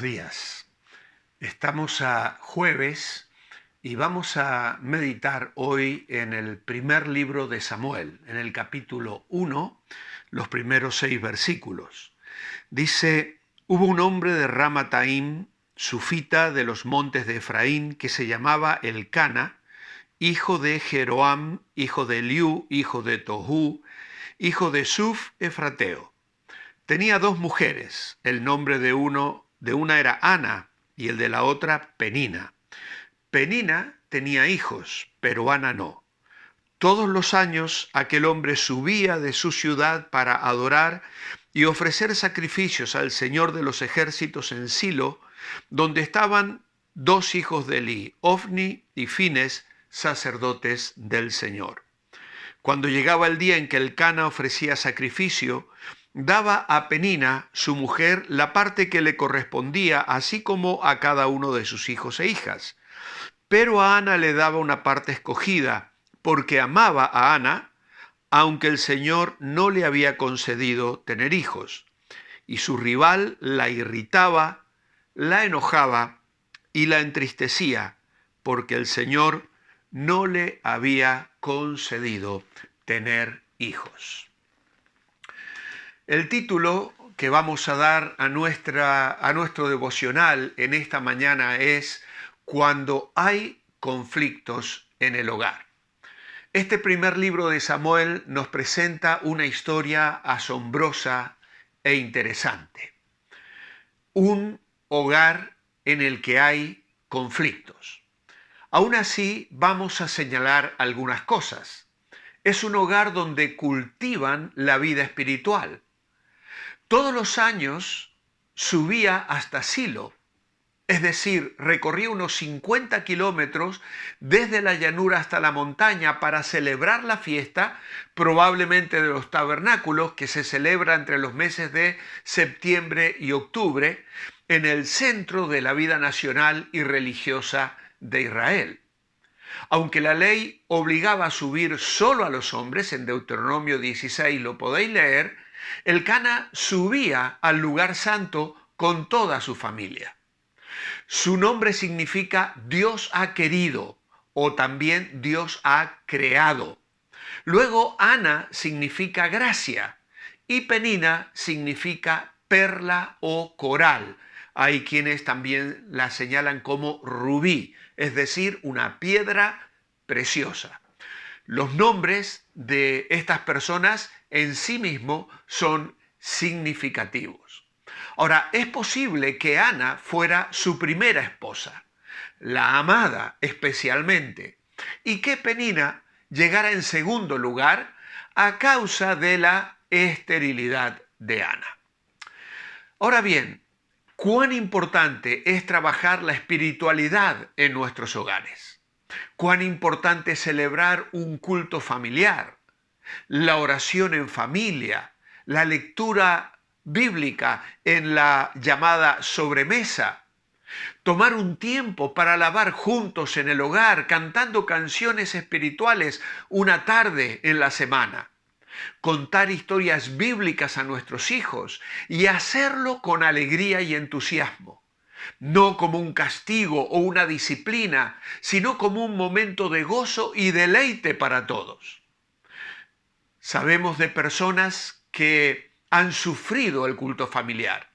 días. Estamos a jueves y vamos a meditar hoy en el primer libro de Samuel, en el capítulo 1, los primeros 6 versículos. Dice: hubo un hombre de Ramataim, sufita de los montes de Efraín, que se llamaba Elcana, hijo de Jeroam, hijo de Eliú, hijo de Tohu, hijo de Suf Efrateo. Tenía 2 mujeres, el nombre de una era Ana y el de la otra Penina. Penina tenía hijos, pero Ana no. Todos los años aquel hombre subía de su ciudad para adorar y ofrecer sacrificios al Señor de los ejércitos en Silo, donde estaban 2 hijos de Elí, Ofni y Fines, sacerdotes del Señor. Cuando llegaba el día en que Elcana ofrecía sacrificio, daba a Penina, su mujer, la parte que le correspondía, así como a cada uno de sus hijos e hijas. Pero a Ana le daba una parte escogida, porque amaba a Ana, aunque el Señor no le había concedido tener hijos. Y su rival la irritaba, la enojaba y la entristecía, porque el Señor no le había concedido tener hijos. El título que vamos a dar a nuestro devocional en esta mañana es Cuando hay conflictos en el hogar. Este primer libro de Samuel nos presenta una historia asombrosa e interesante. Un hogar en el que hay conflictos. Aún así, vamos a señalar algunas cosas. Es un hogar donde cultivan la vida espiritual. Todos los años subía hasta Silo, es decir, recorría unos 50 kilómetros desde la llanura hasta la montaña para celebrar la fiesta, probablemente de los tabernáculos, que se celebra entre los meses de septiembre y octubre, en el centro de la vida nacional y religiosa de Israel. Aunque la ley obligaba a subir solo a los hombres, en Deuteronomio 16 lo podéis leer, Elcana subía al lugar santo con toda su familia. Su nombre significa Dios ha querido o también Dios ha creado. Luego Ana significa gracia y Penina significa perla o coral. Hay quienes también la señalan como rubí, es decir, una piedra preciosa. Los nombres de estas personas en sí mismos son significativos. Ahora, es posible que Ana fuera su primera esposa, la amada especialmente, y que Penina llegara en segundo lugar a causa de la esterilidad de Ana. Ahora bien, ¿cuán importante es trabajar la espiritualidad en nuestros hogares? ¿Cuán importante es celebrar un culto familiar, la oración en familia, la lectura bíblica en la llamada sobremesa, tomar un tiempo para alabar juntos en el hogar, cantando canciones espirituales una tarde en la semana, contar historias bíblicas a nuestros hijos y hacerlo con alegría y entusiasmo? No como un castigo o una disciplina, sino como un momento de gozo y deleite para todos. Sabemos de personas que han sufrido el culto familiar.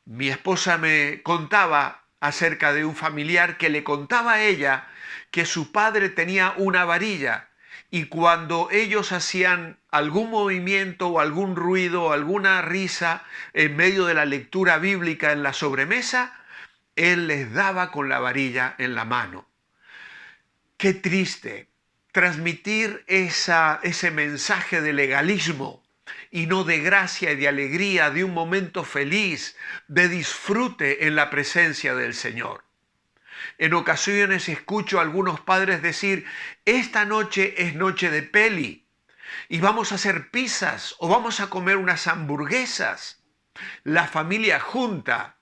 Mi esposa me contaba acerca de un familiar que le contaba a ella que su padre tenía una varilla y cuando ellos hacían algún movimiento o algún ruido o alguna risa en medio de la lectura bíblica en la sobremesa, él les daba con la varilla en la mano. Qué triste transmitir ese mensaje de legalismo y no de gracia y de alegría, de un momento feliz, de disfrute en la presencia del Señor. En ocasiones escucho a algunos padres decir: esta noche es noche de peli y vamos a hacer pizzas o vamos a comer unas hamburguesas. La familia junta.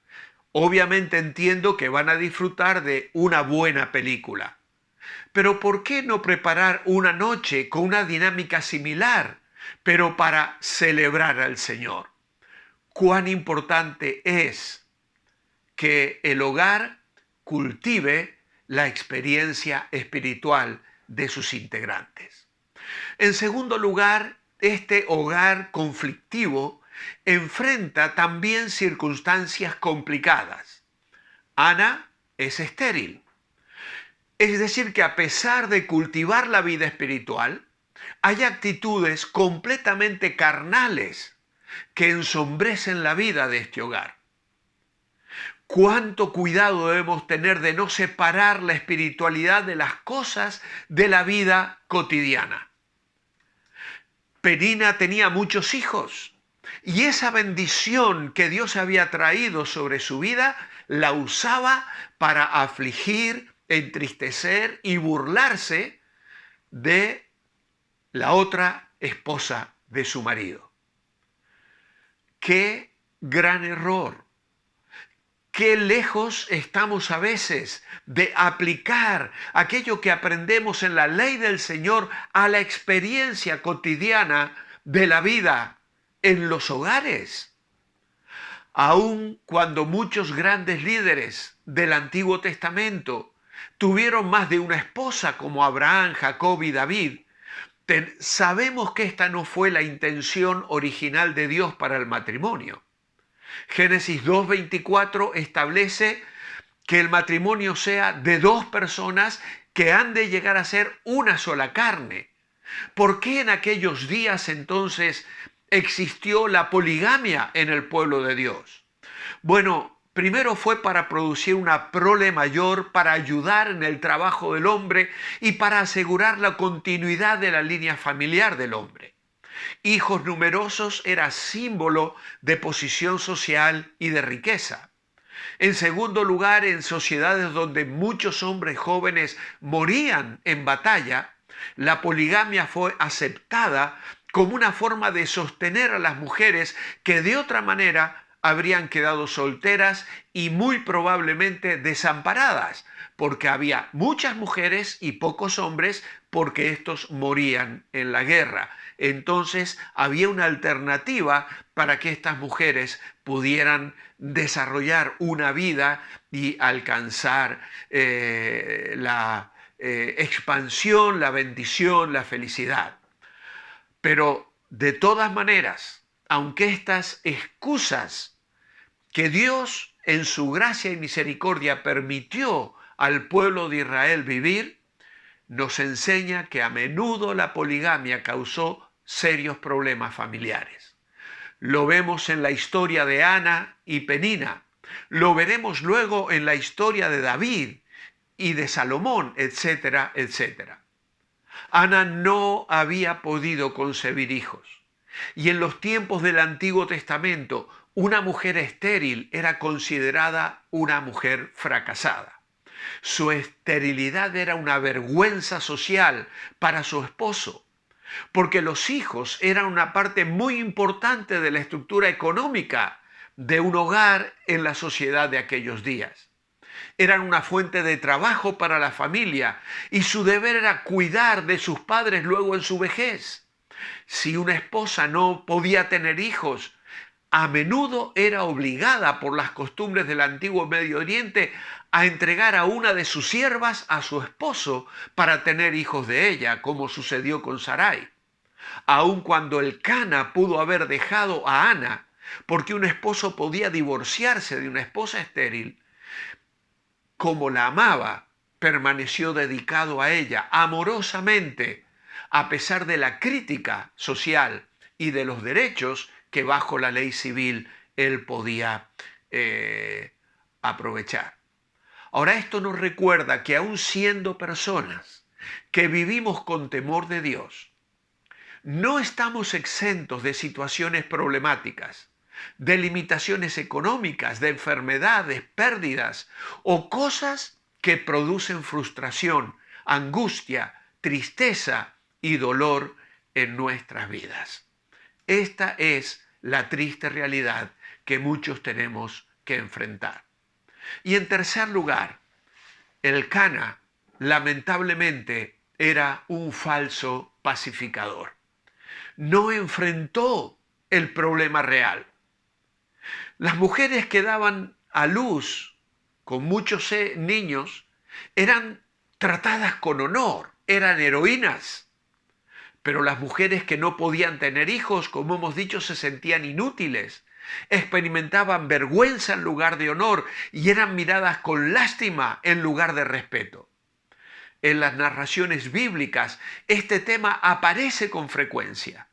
Obviamente entiendo que van a disfrutar de una buena película. Pero ¿por qué no preparar una noche con una dinámica similar, pero para celebrar al Señor? Cuán importante es que el hogar cultive la experiencia espiritual de sus integrantes. En segundo lugar, este hogar conflictivo enfrenta también circunstancias complicadas. Ana es estéril. Es decir, que a pesar de cultivar la vida espiritual, hay actitudes completamente carnales que ensombrecen la vida de este hogar. Cuánto cuidado debemos tener de no separar la espiritualidad de las cosas de la vida cotidiana. Penina tenía muchos hijos y esa bendición que Dios había traído sobre su vida la usaba para afligir, entristecer y burlarse de la otra esposa de su marido. ¡Qué gran error! Qué lejos estamos a veces de aplicar aquello que aprendemos en la ley del Señor a la experiencia cotidiana de la vida en los hogares. Aun cuando muchos grandes líderes del Antiguo Testamento tuvieron más de una esposa como Abraham, Jacob y David, sabemos que esta no fue la intención original de Dios para el matrimonio. Génesis 2:24 establece que el matrimonio sea de dos personas que han de llegar a ser una sola carne. ¿Por qué en aquellos días entonces existió la poligamia en el pueblo de Dios? Bueno, primero fue para producir una prole mayor, para ayudar en el trabajo del hombre y para asegurar la continuidad de la línea familiar del hombre. Hijos numerosos era símbolo de posición social y de riqueza. En segundo lugar, en sociedades donde muchos hombres jóvenes morían en batalla, la poligamia fue aceptada como una forma de sostener a las mujeres que de otra manera habrían quedado solteras y muy probablemente desamparadas, porque había muchas mujeres y pocos hombres porque estos morían en la guerra. Entonces había una alternativa para que estas mujeres pudieran desarrollar una vida y alcanzar la expansión, la bendición, la felicidad. Pero de todas maneras, aunque estas excusas que Dios en su gracia y misericordia permitió al pueblo de Israel vivir, nos enseña que a menudo la poligamia causó serios problemas familiares. Lo vemos en la historia de Ana y Penina, lo veremos luego en la historia de David y de Salomón, etcétera, etcétera. Ana no había podido concebir hijos y en los tiempos del Antiguo Testamento una mujer estéril era considerada una mujer fracasada. Su esterilidad era una vergüenza social para su esposo, porque los hijos eran una parte muy importante de la estructura económica de un hogar en la sociedad de aquellos días. Eran una fuente de trabajo para la familia y su deber era cuidar de sus padres luego en su vejez. Si una esposa no podía tener hijos, a menudo era obligada por las costumbres del antiguo Medio Oriente a entregar a una de sus siervas a su esposo para tener hijos de ella, como sucedió con Sarai. Aun cuando Elcana pudo haber dejado a Ana, porque un esposo podía divorciarse de una esposa estéril, como la amaba, permaneció dedicado a ella amorosamente, a pesar de la crítica social y de los derechos que bajo la ley civil él podía aprovechar. Ahora esto nos recuerda que aun siendo personas que vivimos con temor de Dios, no estamos exentos de situaciones problemáticas, de limitaciones económicas, de enfermedades, pérdidas o cosas que producen frustración, angustia, tristeza y dolor en nuestras vidas. Esta es la triste realidad que muchos tenemos que enfrentar. Y en tercer lugar, Elcana lamentablemente era un falso pacificador. No enfrentó el problema real. Las mujeres que daban a luz con muchos niños, eran tratadas con honor, eran heroínas. Pero las mujeres que no podían tener hijos, como hemos dicho, se sentían inútiles, experimentaban vergüenza en lugar de honor y eran miradas con lástima en lugar de respeto. En las narraciones bíblicas, este tema aparece con frecuencia.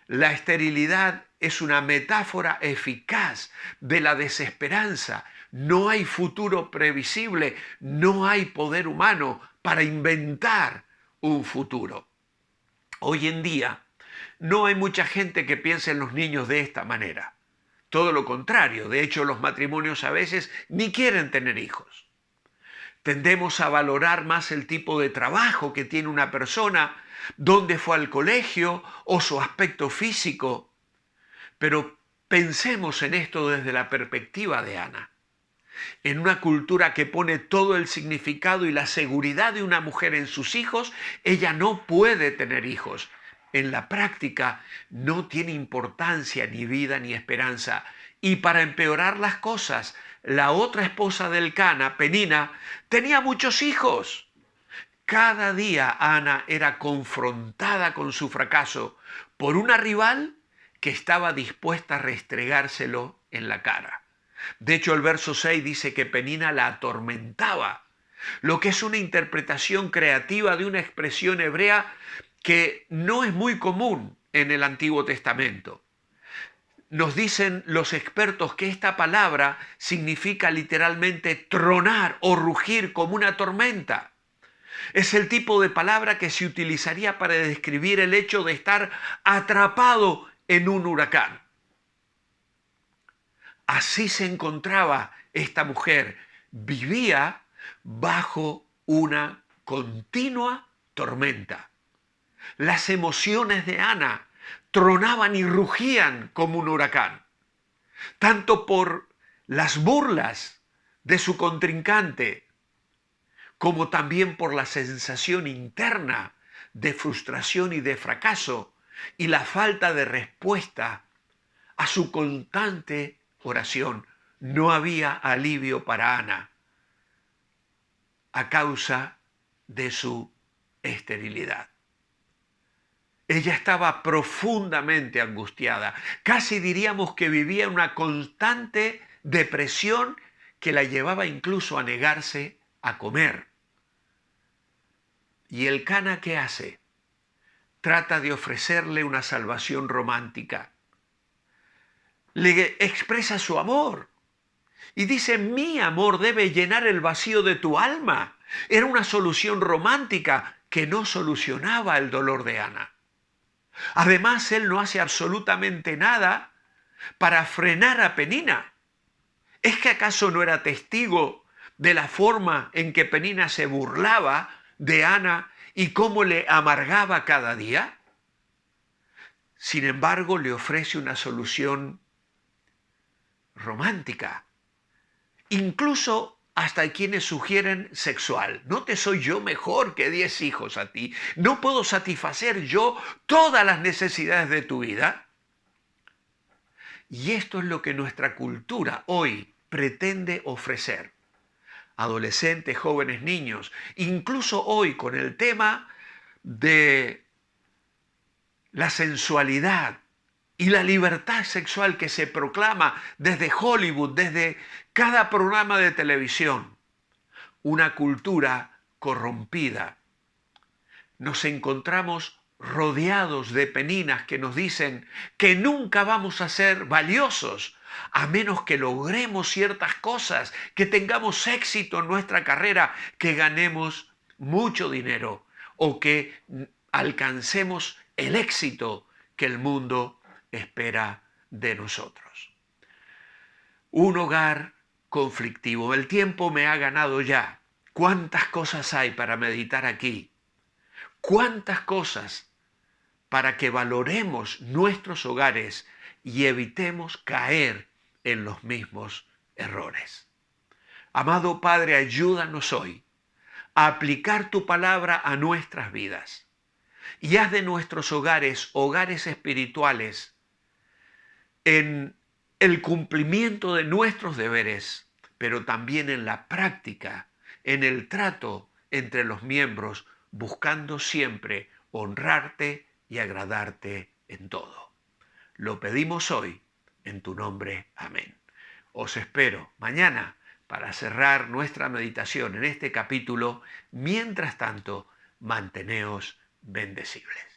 La esterilidad es una metáfora eficaz de la desesperanza. No hay futuro previsible, no hay poder humano para inventar un futuro. Hoy en día no hay mucha gente que piense en los niños de esta manera. Todo lo contrario, de hecho los matrimonios a veces ni quieren tener hijos. Tendemos a valorar más el tipo de trabajo que tiene una persona, dónde fue al colegio o su aspecto físico. Pero pensemos en esto desde la perspectiva de Ana. En una cultura que pone todo el significado y la seguridad de una mujer en sus hijos, ella no puede tener hijos. En la práctica no tiene importancia ni vida ni esperanza. Y para empeorar las cosas, la otra esposa del Cana, Penina, tenía muchos hijos. Cada día Ana era confrontada con su fracaso por una rival que estaba dispuesta a restregárselo en la cara. De hecho, el verso 6 dice que Penina la atormentaba, lo que es una interpretación creativa de una expresión hebrea que no es muy común en el Antiguo Testamento. Nos dicen los expertos que esta palabra significa literalmente tronar o rugir como una tormenta. Es el tipo de palabra que se utilizaría para describir el hecho de estar atrapado en un huracán. Así se encontraba esta mujer. Vivía bajo una continua tormenta. Las emociones de Ana tronaban y rugían como un huracán, tanto por las burlas de su contrincante, como también por la sensación interna de frustración y de fracaso y la falta de respuesta a su constante oración. No había alivio para Ana a causa de su esterilidad. Ella estaba profundamente angustiada. Casi diríamos que vivía una constante depresión que la llevaba incluso a negarse a comer. ¿Y el Cana qué hace? Trata de ofrecerle una salvación romántica. Le expresa su amor y dice: mi amor debe llenar el vacío de tu alma. Era una solución romántica que no solucionaba el dolor de Ana. Además, él no hace absolutamente nada para frenar a Penina. ¿Es que acaso no era testigo de la forma en que Penina se burlaba de Ana y cómo le amargaba cada día? Sin embargo, le ofrece una solución romántica. Incluso hasta hay quienes sugieren sexual. ¿No te soy yo mejor que 10 hijos a ti? ¿No puedo satisfacer yo todas las necesidades de tu vida? Y esto es lo que nuestra cultura hoy pretende ofrecer. Adolescentes, jóvenes, niños, incluso hoy con el tema de la sensualidad y la libertad sexual que se proclama desde Hollywood, desde cada programa de televisión. Una cultura corrompida. Nos encontramos rodeados de peninas que nos dicen que nunca vamos a ser valiosos a menos que logremos ciertas cosas, que tengamos éxito en nuestra carrera, que ganemos mucho dinero o que alcancemos el éxito que el mundo espera de nosotros. Un hogar conflictivo. El tiempo me ha ganado ya. ¿Cuántas cosas hay para meditar aquí? ¿Cuántas cosas para que valoremos nuestros hogares y evitemos caer en los mismos errores? Amado Padre, ayúdanos hoy a aplicar tu palabra a nuestras vidas y haz de nuestros hogares hogares espirituales en el cumplimiento de nuestros deberes, pero también en la práctica, en el trato entre los miembros, buscando siempre honrarte y agradarte en todo. Lo pedimos hoy, en tu nombre. Amén. Os espero mañana para cerrar nuestra meditación en este capítulo. Mientras tanto, manteneos bendecibles.